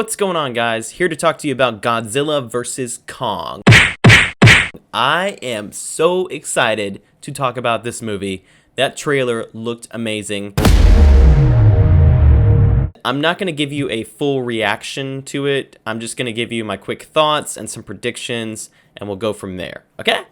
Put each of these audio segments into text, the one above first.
What's going on, guys? Here to talk to you about Godzilla vs. Kong. I am so excited to talk about this movie. That trailer looked amazing. I'm not going to give you a full reaction to it. I'm just going to give you my quick thoughts and some predictions, and we'll go from there, okay?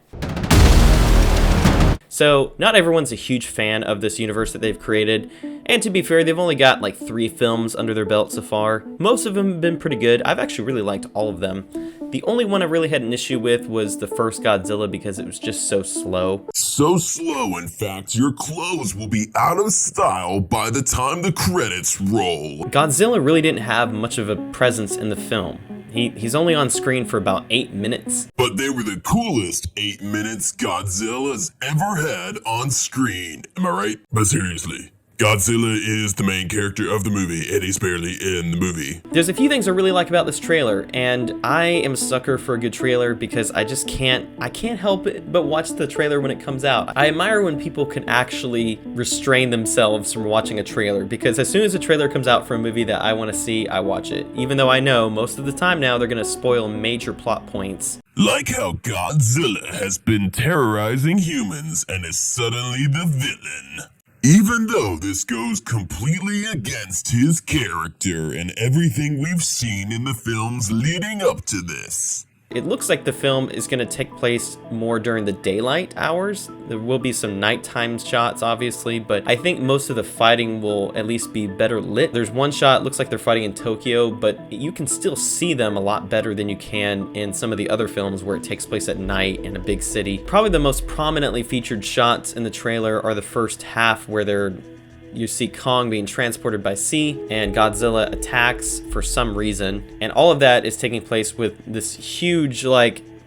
So, not everyone's a huge fan of this universe that they've created, and to be fair, they've only got like 3 films under their belt so far. Most of them have been pretty good. I've actually really liked all of them. The only one I really had an issue with was the first Godzilla because it was just so slow. So slow, in fact, your clothes will be out of style by the time the credits roll. Godzilla really didn't have much of a presence in the film. He's only on screen for about 8 minutes. But they were the coolest 8 minutes Godzilla's ever had on screen. Am I right? But seriously, Godzilla is the main character of the movie, and he's barely in the movie. There's a few things I really like about this trailer, and I am a sucker for a good trailer because I can't help it but watch the trailer when it comes out. I admire when people can actually restrain themselves from watching a trailer, because as soon as a trailer comes out for a movie that I want to see, I watch it. Even though I know most of the time now they're going to spoil major plot points. Like how Godzilla has been terrorizing humans and is suddenly the villain. Even though this goes completely against his character and everything we've seen in the films leading up to this. It looks like the film is going to take place more during the daylight hours. There will be some nighttime shots, obviously, but I think most of the fighting will at least be better lit. There's one shot, looks like they're fighting in Tokyo, but you can still see them a lot better than you can in some of the other films where it takes place at night in a big city. Probably the most prominently featured shots in the trailer are the first half where you see Kong being transported by sea and Godzilla attacks for some reason. And all of that is taking place with this huge,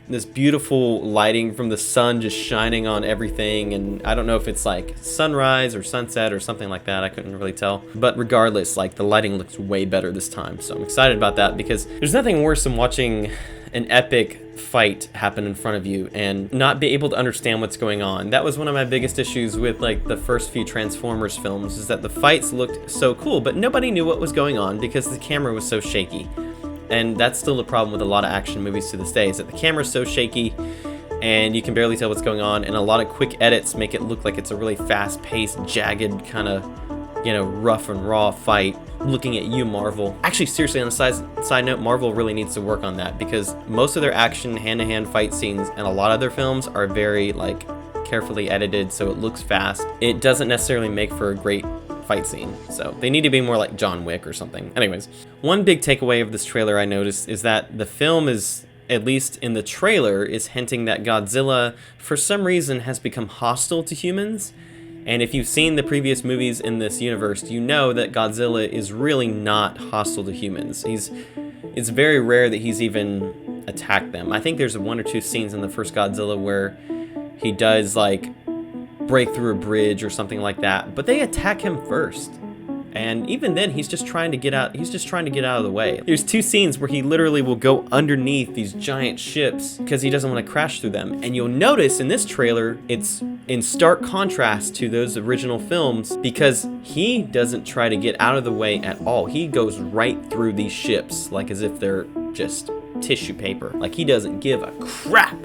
this beautiful lighting from the sun just shining on everything. And I don't know if it's like sunrise or sunset or something like that. I couldn't really tell. But regardless, the lighting looks way better this time. So I'm excited about that because there's nothing worse than watching an epic fight happen in front of you and not be able to understand what's going on. That was one of my biggest issues with the first few Transformers films, is that the fights looked so cool, but nobody knew what was going on because the camera was so shaky. And that's still the problem with a lot of action movies to this day, is that the camera's so shaky and you can barely tell what's going on, and a lot of quick edits make it look like it's a really fast-paced, jagged kind of, rough and raw fight. Looking at you, Marvel. Actually, seriously, on a side note, Marvel really needs to work on that because most of their action hand-to-hand fight scenes and a lot of their films are very carefully edited, so it looks fast. It doesn't necessarily make for a great fight scene, so they need to be more like John Wick or something. Anyways, one big takeaway of this trailer I noticed is that the film is, at least in the trailer, is hinting that Godzilla, for some reason, has become hostile to humans. And if you've seen the previous movies in this universe, you know that Godzilla is really not hostile to humans. It's very rare that he's even attacked them. I think there's 1 or 2 scenes in the first Godzilla where he does break through a bridge or something like that, but they attack him first. And even then, he's just trying to get out. He's just trying to get out of the way. There's 2 scenes where he literally will go underneath these giant ships because he doesn't want to crash through them. And you'll notice in this trailer, it's in stark contrast to those original films because he doesn't try to get out of the way at all. He goes right through these ships as if they're just tissue paper. He doesn't give a crap.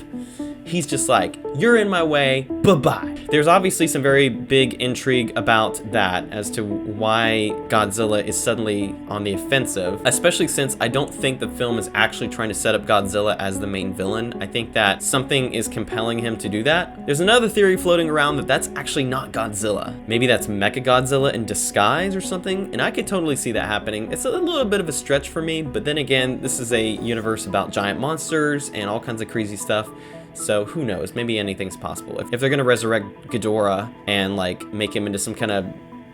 He's just you're in my way, bye-bye. There's obviously some very big intrigue about that as to why Godzilla is suddenly on the offensive, especially since I don't think the film is actually trying to set up Godzilla as the main villain. I think that something is compelling him to do that. There's another theory floating around that that's actually not Godzilla. Maybe that's Mechagodzilla in disguise or something, and I could totally see that happening. It's a little bit of a stretch for me, but then again, this is a universe about giant monsters and all kinds of crazy stuff. So who knows? Maybe anything's possible. If they're gonna resurrect Ghidorah and make him into some kind of,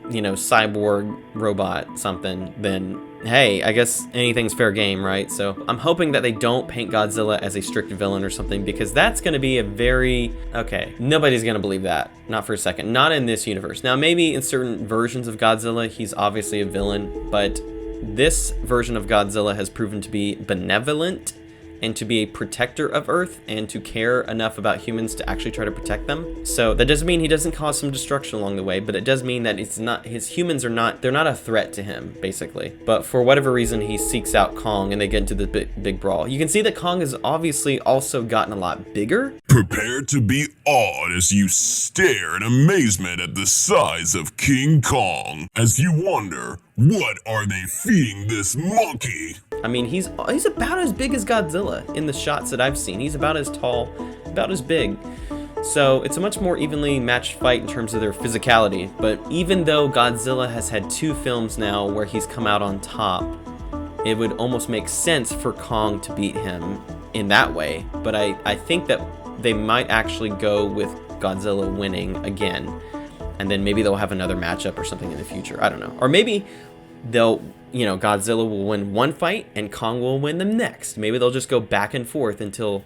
cyborg robot something, then hey, I guess anything's fair game, right? So I'm hoping that they don't paint Godzilla as a strict villain or something, because that's gonna be okay, nobody's gonna believe that. Not for a second. Not in this universe. Now, maybe in certain versions of Godzilla, he's obviously a villain, but this version of Godzilla has proven to be benevolent and to be a protector of Earth and to care enough about humans to actually try to protect them. So that doesn't mean he doesn't cause some destruction along the way, but it does mean that his humans are not a threat to him, basically. But for whatever reason, he seeks out Kong and they get into the big brawl. You can see that Kong has obviously also gotten a lot bigger. Prepare to be awed as you stare in amazement at the size of King Kong, as you wonder, what are they feeding this monkey? I mean, he's about as big as Godzilla in the shots that I've seen. He's about as tall, about as big. So it's a much more evenly matched fight in terms of their physicality. But even though Godzilla has had 2 films now where he's come out on top, it would almost make sense for Kong to beat him in that way. But I think that they might actually go with Godzilla winning again. And then maybe they'll have another matchup or something in the future. I don't know. Or maybe Godzilla will win one fight and Kong will win the next. Maybe they'll just go back and forth until,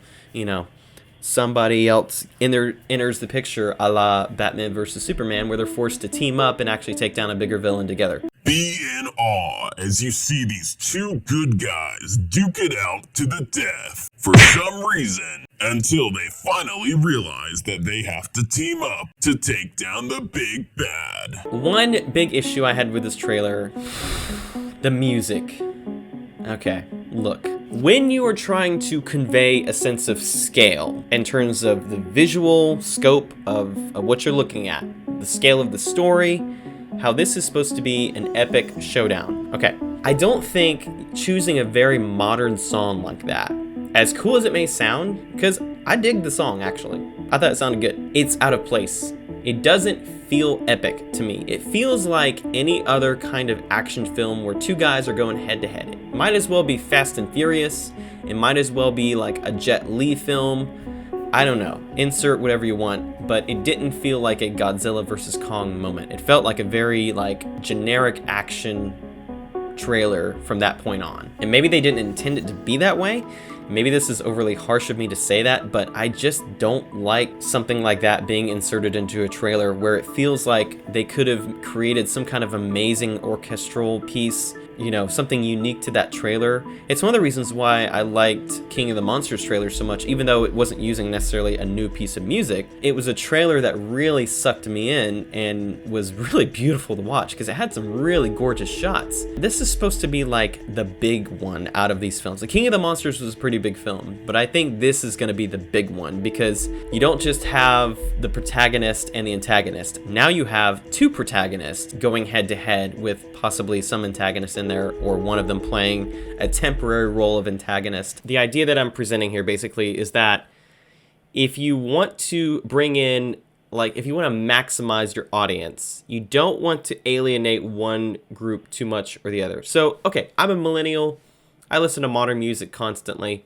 somebody else enters the picture, a la Batman versus Superman, where they're forced to team up and actually take down a bigger villain together. Be in awe as you see these 2 good guys duke it out to the death for some reason, until they finally realize that they have to team up to take down the big bad. One big issue I had with this trailer, the music. Okay, look. When you are trying to convey a sense of scale in terms of the visual scope of what you're looking at, the scale of the story, how this is supposed to be an epic showdown. Okay, I don't think choosing a very modern song like that, as cool as it may sound, because I dig the song actually, I thought it sounded good, it's out of place. It doesn't feel epic to me. It feels like any other kind of action film where 2 guys are going head to head. It might as well be Fast and Furious. It might as well be like a Jet Li film. I don't know. Insert whatever you want, but it didn't feel like a Godzilla versus Kong moment. It felt like a very generic action trailer from that point on. And maybe they didn't intend it to be that way. Maybe this is overly harsh of me to say that, but I just don't like something like that being inserted into a trailer where it feels like they could have created some kind of amazing orchestral piece, something unique to that trailer. It's one of the reasons why I liked King of the Monsters trailer so much, even though it wasn't using necessarily a new piece of music. It was a trailer that really sucked me in and was really beautiful to watch because it had some really gorgeous shots. This is supposed to be like the big one out of these films. The King of the Monsters was a pretty big film, but I think this is going to be the big one because you don't just have the protagonist and the antagonist. Now you have 2 protagonists going head to head with possibly some antagonist in there, or one of them playing a temporary role of antagonist. The idea that I'm presenting here basically is that if you want to bring in, if you want to maximize your audience, you don't want to alienate one group too much or the other. So, okay, I'm a millennial. I listen to modern music constantly.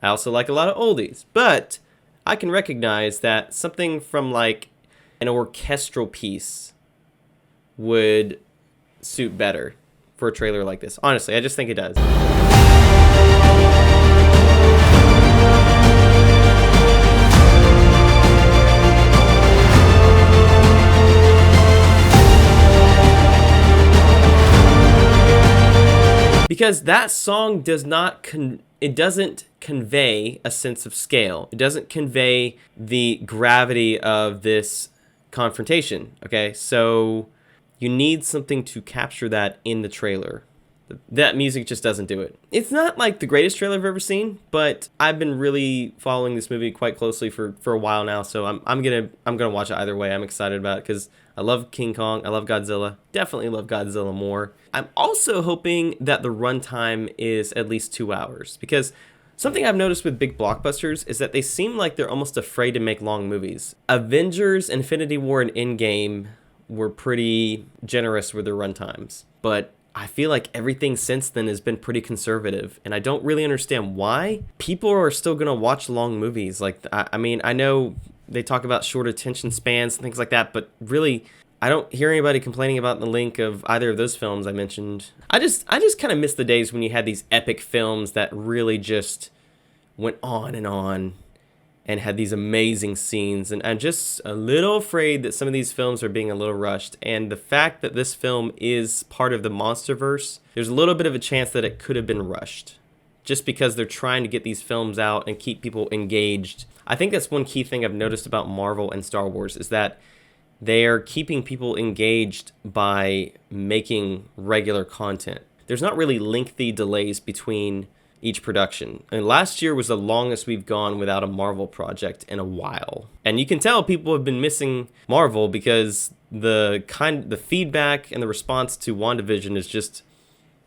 I also like a lot of oldies, but I can recognize that something from an orchestral piece would suit better for a trailer like this. Honestly, I just think it does. Because that song does not it doesn't convey a sense of scale. It doesn't convey the gravity of this confrontation. Okay, so you need something to capture that in the trailer. That music just doesn't do it. It's not like the greatest trailer I've ever seen, but I've been really following this movie quite closely for a while now, so I'm gonna watch it either way. I'm excited about it because I love King Kong, I love Godzilla, definitely love Godzilla more. I'm also hoping that the runtime is at least 2 hours because something I've noticed with big blockbusters is that they seem like they're almost afraid to make long movies. Avengers, Infinity War, and Endgame were pretty generous with their runtimes, but I feel like everything since then has been pretty conservative, and I don't really understand why. People are still gonna watch long movies. I mean, I know they talk about short attention spans and things like that, but really, I don't hear anybody complaining about the length of either of those films I mentioned. I just kind of miss the days when you had these epic films that really just went on and had these amazing scenes, and I'm just a little afraid that some of these films are being a little rushed, and the fact that this film is part of the Monsterverse, there's a little bit of a chance that it could have been rushed just because they're trying to get these films out and keep people engaged. I think that's one key thing I've noticed about Marvel and Star Wars is that they're keeping people engaged by making regular content. There's not really lengthy delays between each production. And last year was the longest we've gone without a Marvel project in a while. And you can tell people have been missing Marvel because the feedback and the response to WandaVision is just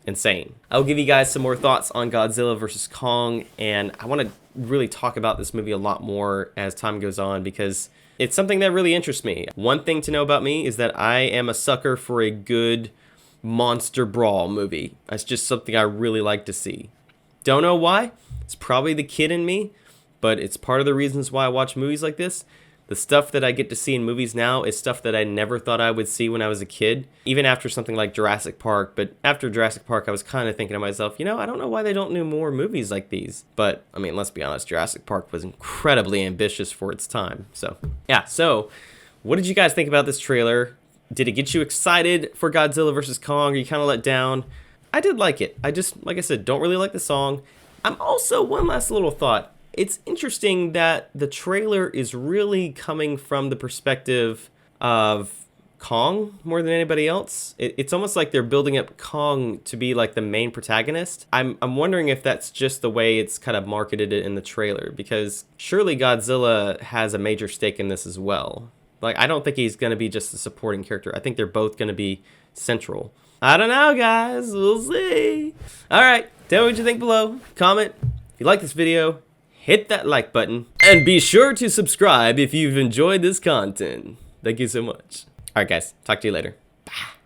insane. I'll give you guys some more thoughts on Godzilla vs. Kong, and I want to really talk about this movie a lot more as time goes on because it's something that really interests me. One thing to know about me is that I am a sucker for a good monster brawl movie. That's just something I really like to see. Don't know why. It's probably the kid in me, but it's part of the reasons why I watch movies like this. The stuff that I get to see in movies now is stuff that I never thought I would see when I was a kid, even after something like Jurassic Park. But after Jurassic Park, I was kind of thinking to myself, you know, I don't know why they don't do more movies like these. But, I mean, let's be honest, Jurassic Park was incredibly ambitious for its time. So, yeah. So, what did you guys think about this trailer? Did it get you excited for Godzilla vs. Kong? Are you kind of let down? I did like it. I just, like I said, don't really like the song. I'm also, one last little thought. It's interesting that the trailer is really coming from the perspective of Kong more than anybody else. It's almost like they're building up Kong to be like the main protagonist. I'm wondering if that's just the way it's kind of marketed it in the trailer, because surely Godzilla has a major stake in this as well. Like, I don't think he's going to be just a supporting character. I think they're both going to be central. I don't know, guys. We'll see. All right. Tell me what you think below. Comment. If you like this video, hit that like button. And be sure to subscribe if you've enjoyed this content. Thank you so much. All right, guys. Talk to you later. Bye.